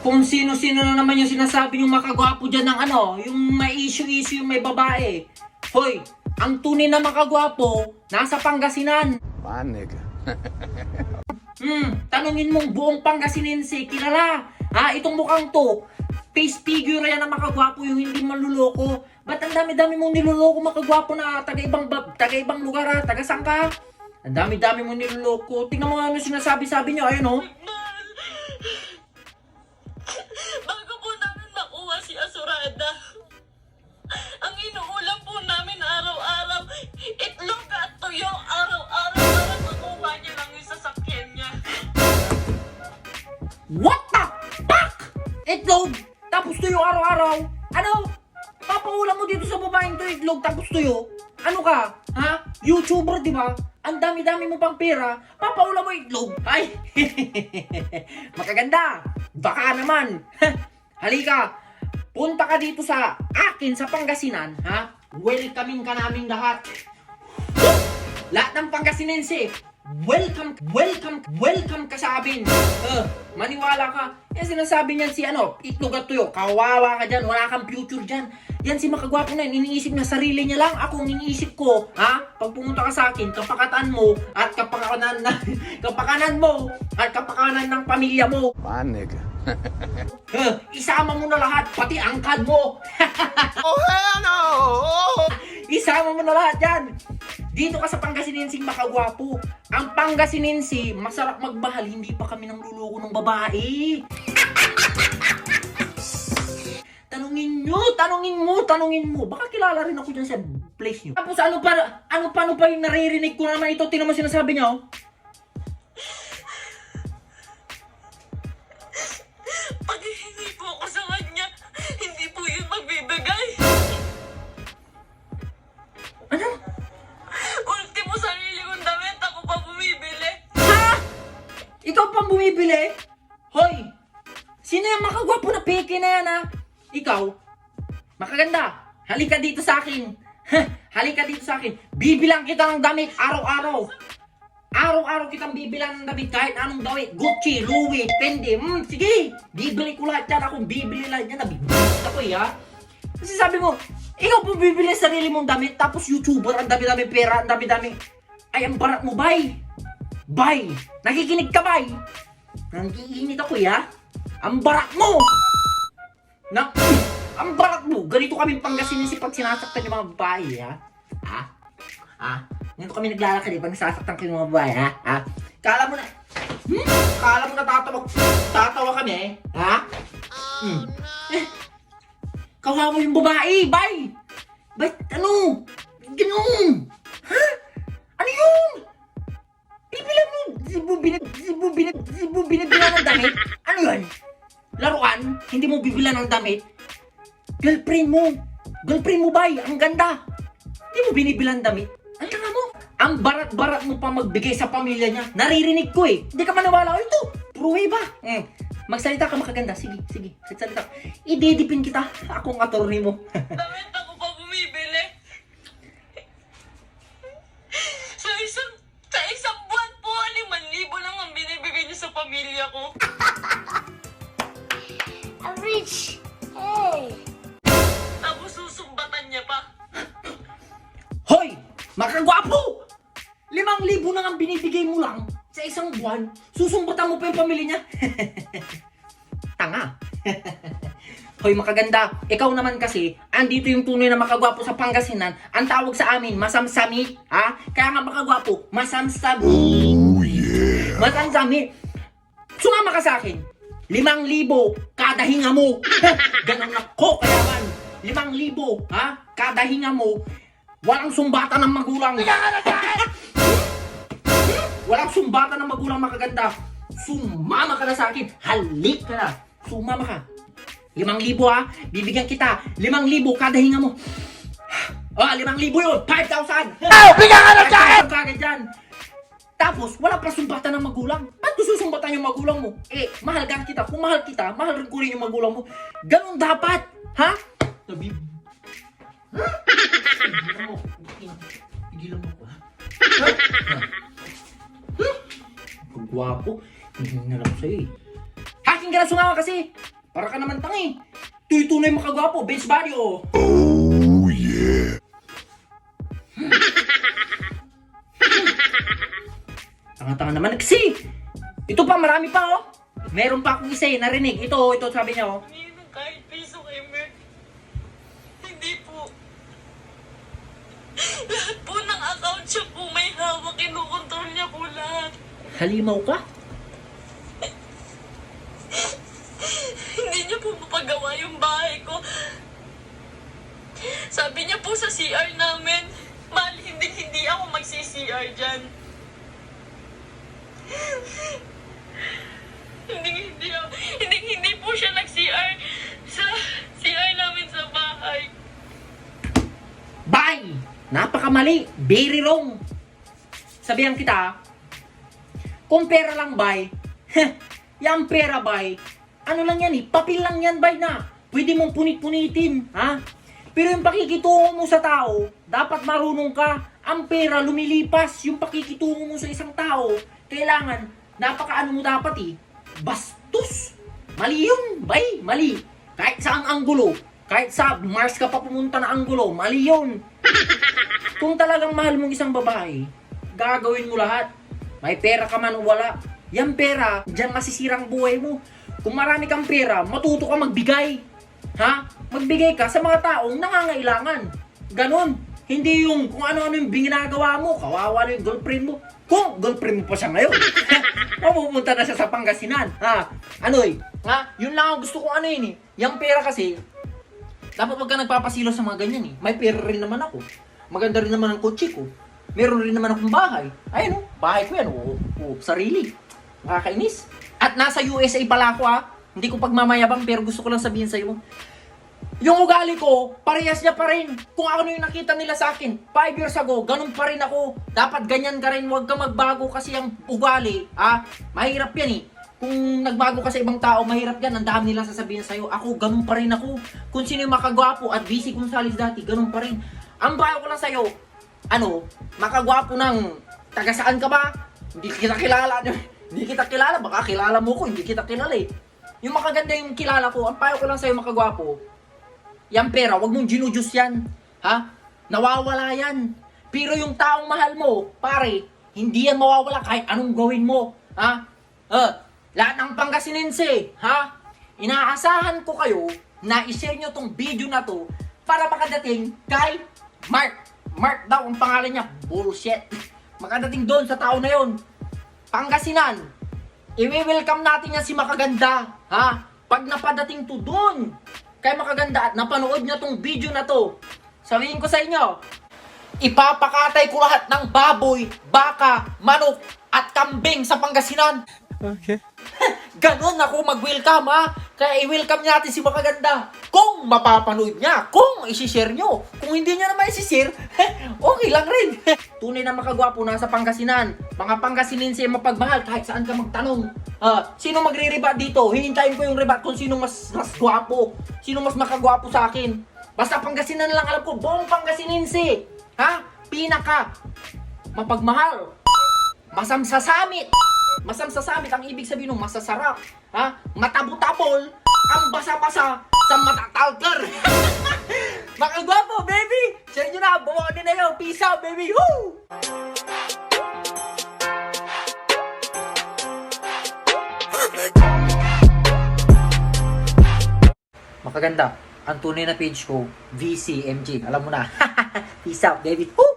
Kung sino-sino na naman yung sinasabi yung makagwapo dyan ng ano, yung may issue-issue yung may babae. Hoy, ang tunay na makagwapo, nasa Pangasinan. Manig. Tanungin mong buong Pangasinense, kilala. Ha, itong mukhang to, face figure yan na makagwapo yung hindi manluloko. Ba't ang dami-dami mong niloloko makagwapo na taga-ibang lugar ha, taga-saan ka? Ang dami-dami mong niloloko. Tingnan mo nga ano sinasabi-sabi nyo, ayun oh. Bago po namin makuha si Asurada, ang inuulam po namin araw-araw, itlog at tuyo araw-araw para makuha niya lang yung sasakyan niya. What the fuck? Itlog, tapos tuyo araw-araw. Ano? Papangulam mo dito sa babaeng to itlog tapos tuyo? Ano ka? Ha? YouTuber, di ba? Ang dami-dami mo pang pera, papaulam mo itlog. Ay, makaganda. Baka naman. Halika, punta ka dito sa akin sa Pangasinan, ha? Welcoming ka naming lahat. Lahat ng Pangasinense, welcome ka sa amin. Maniwala ka. Yan sinasabi niyan si ano, itlog at tuyo. Kawawa ka dyan, wala kang future dyan. Yan si makagwapo na yun, iniisip na sarili niya lang. Ako ang iniisip ko, ha? Pag pumunta ka sa akin, kapakanan mo at kapakanan mo at kapakanan ng pamilya mo. Manig. Isama mo na lahat, pati angkad mo. Oh, hell no! Isama mo na lahat yan. Dito ka sa Pangasinensing makagwapo. Ang Pangasinense, masarap magmahal, hindi pa kami nang luloko ng babae. Tanungin mo. Baka kilala rin ako dyan sa place nyo. Tapos ano pa yung naririnig ko naman ito? Tingnan mo sinasabi niya, oh. Pag hihingi po ako sa kanya, hindi po yun magbibigay. Ano? Ultimo sarili kong damit, ako pa bumibili. Ha? Ikaw pang bumibili? Hoy! Sino yung makagwapo na peke na yan, ha? Ikaw? Makaganda. Halika dito sa akin. Halika dito sa akin. Bibilang kita ng damit araw-araw. Araw-araw kitang bibilang ng damit kahit anong damit. Gucci, Louis, Fendi. Sige. Bibili ko lahat yan. Akong bibili lahat yan. Nabibili ako ha. Kasi sabi mo, ikaw po bibili sarili mong damit. Tapos YouTuber, ang dami-dami pera, ang dami-dami. Ay, ang barat mo, bay. Bay. Nakikinig ka, bay. Nangiinit ako ha. Ang barat mo. Ang barat mo. Ganito kami Pangasinense pag sinasaktan yung mga babae, ha? Ganito kami naglalakad pag nasasaktan kayo yung mga babae, ha? Kala mo na, tatawa kami, ha? Kawawa yung babae, bay! Ba't ano? Ganun! Ha? Ano yun? Bibilang mo, binibilang ng damit? Ano yun? Laruan? Hindi mo bibilan ng damit? Girlfriend mo bay, ang ganda. Hindi mo binibilan damit? Ang tanga mo. Ang barat-barat mo pa magbigay sa pamilya niya. Naririnig ko eh. Hindi ka maniwala. Ito, pruwe ba? Magsalita ka makaganda. Sige. Magsalita ka. Ididipin kita. Akong attorney mo. Damit, ako pa bumibili. Sa isang buwan po, 5,000 lang ang binibigay niyo sa pamilya ko. I'm rich. Hey. Tapos susumbatan niya pa. Hoy! Makagwapo! 5,000 na ang binibigay mo lang sa isang buwan. Susumbatan mo pa yung pamilya niya. Tanga. Hoy, makaganda. Ikaw naman kasi, andito yung tunay na makagwapo sa Pangasinan. Ang tawag sa amin, masamsami. Ha? Kaya nga makagwapo, masamsami. Oh, yeah. Masamsami. Sumama ka sa akin. 5,000 kada hinga mo. Ganun ako kayaman. 5,000, ha? Kada hinga mo. Walang sumbatan ng magulang. Walang sumbatan ng magulang, makaganda. Sumama ka na sa akin. Halik ka na. Sumama ka. 5,000 ha. Bibigyan kita. 5,000 kada hinga mo. 5,000 yun. 5,000. Bigyan ka na sa akin! Kagad dyan. Tapos, wala pa sumbatan ng magulang. Ba't ko susumbatan yung magulang mo? Mahal ka kita. Kung mahal kita, mahal rin ko rin yung magulang mo. Ganun dapat. Ha? Pigilan mo ko, ha? Gwapo. Hindi na lang sa'yo eh. Haking ka na sumama kasi. Para ka naman tangi. Tuy tunay makagwapo, bench body oh. Oh, yeah. Tanga-tanga naman kasi. Ito pa, marami pa oh. Meron pa akong isa narinig. Ito sabi niya oh. Hindi ng kahit piso kay Mert. Hindi po. Lahat po ng account siya po may hawak. Kinukontrol niya po lahat. Halimaw ka? Hindi niya po mapagawa yung bahay ko. Sabi niya po sa CR namin, mahal, hindi ako magsi-CR dyan. Hindi po siya nag-CR sa CR namin sa bahay. Bye! Napakamali. Very wrong. Sabihan kita, kung pera lang, bay, yung pera, bay, ano lang yan papel lang yan, bay, na pwede mong punit-punitin, ha? Pero yung pakikitungo mo sa tao, dapat marunong ka. Ang pera lumilipas. Yung pakikitungo mo sa isang tao, kailangan, napakaano mo dapat bastos. Mali yun, bay, mali. Kahit saang anggulo, kahit sa Mars ka pa pumunta na anggulo, mali yun. Kung talagang mahal mong isang babae, gagawin mo lahat. May pera ka man o wala. Yan pera, diyan masisirang buhay mo. Kung marami kang pera, matuto ka magbigay. Ha? Magbigay ka sa mga taong nangangailangan. Ganon. Hindi yung kung ano-ano yung ginagawa mo. Kawawa na yung girlfriend mo. Kung girlfriend mo pa siya ngayon. Mapupunta na siya sa Pangasinan. Ha? Anoy? Ha? Yun lang ang gusto kong Yung pera kasi, dapat wag ka nagpapasilo sa mga ganyan May pera rin naman ako. Maganda rin naman ang kotse ko. Meron rin naman akong bahay. Ayun bahay ko yan. Sarili. Nakakainis. At nasa USA pala ako Hindi ko pagmamayabang pero gusto ko lang sabihin sa'yo. Yung ugali ko, parehas niya pa rin. Kung ano yung nakita nila sa akin, 5 years ago, ganun pa rin ako. Dapat ganyan ka rin, huwag ka magbago kasi ang ugali, mahirap yan Kung nagbago ka sa ibang tao, mahirap yan. Ang dami nila sasabihin sa'yo. Ako, ganun pa rin ako. Kung sino yung makagwapo at busy kong salis dati, ganun pa rin. Ang bayo ko lang sa'yo, makagwapo ng taga saan ka ba? Hindi kita kilala. Hindi kita kilala. Baka kilala mo ko, hindi kita kilala Yung makaganda yung kilala ko, ang payo ko lang sa'yo makagwapo, yung pera, wag mong ginujuice yan. Ha? Nawawala yan. Pero yung taong mahal mo, pare, hindi yan mawawala kahit anong gawin mo. Ha? Lahat ng Pangasinense, ha? Inaasahan ko kayo na i-share nyo tong video na to para makadating kay Mark. Mark daw ang pangalan niya. Bullshit. Makadating doon sa tao na yon. Pangasinan. I-welcome natin yan si Makaganda. Ha? Pag napadating to doon kay Makaganda at napanood niya tong video na to, sabihin ko sa inyo, ipapakatay ko lahat ng baboy, baka, manok, at kambing sa Pangasinan. Okay. Ganon ako mag-welcome Kaya i-welcome natin si Makaganda. Kung mapapanood niya, kung isi-share nyo. Kung hindi niya naman isi-share, okay lang rin. Tunay na makagwapo nasa Pangasinan. Mga Pangasinense mapagmahal kahit saan ka magtanong. Sino magre-rebat dito? Hihintayin ko yung rebat kung sino mas gwapo. Sino mas makagwapo sa akin. Basta Pangasinan lang alam ko, buong Pangasinense. Pinaka mapagmahal. Masamsasamit. Masamsasamit ang ibig sabihin ng masasarap. Matabo-tabol ang basa-basa sa matatalker. Makagwapo, baby! Share nyo na, bumawa din na yun. Peace out, baby! Woo! Makaganda. Ang tunay na page ko, VCMG. Alam mo na. Peace out, baby! Woo!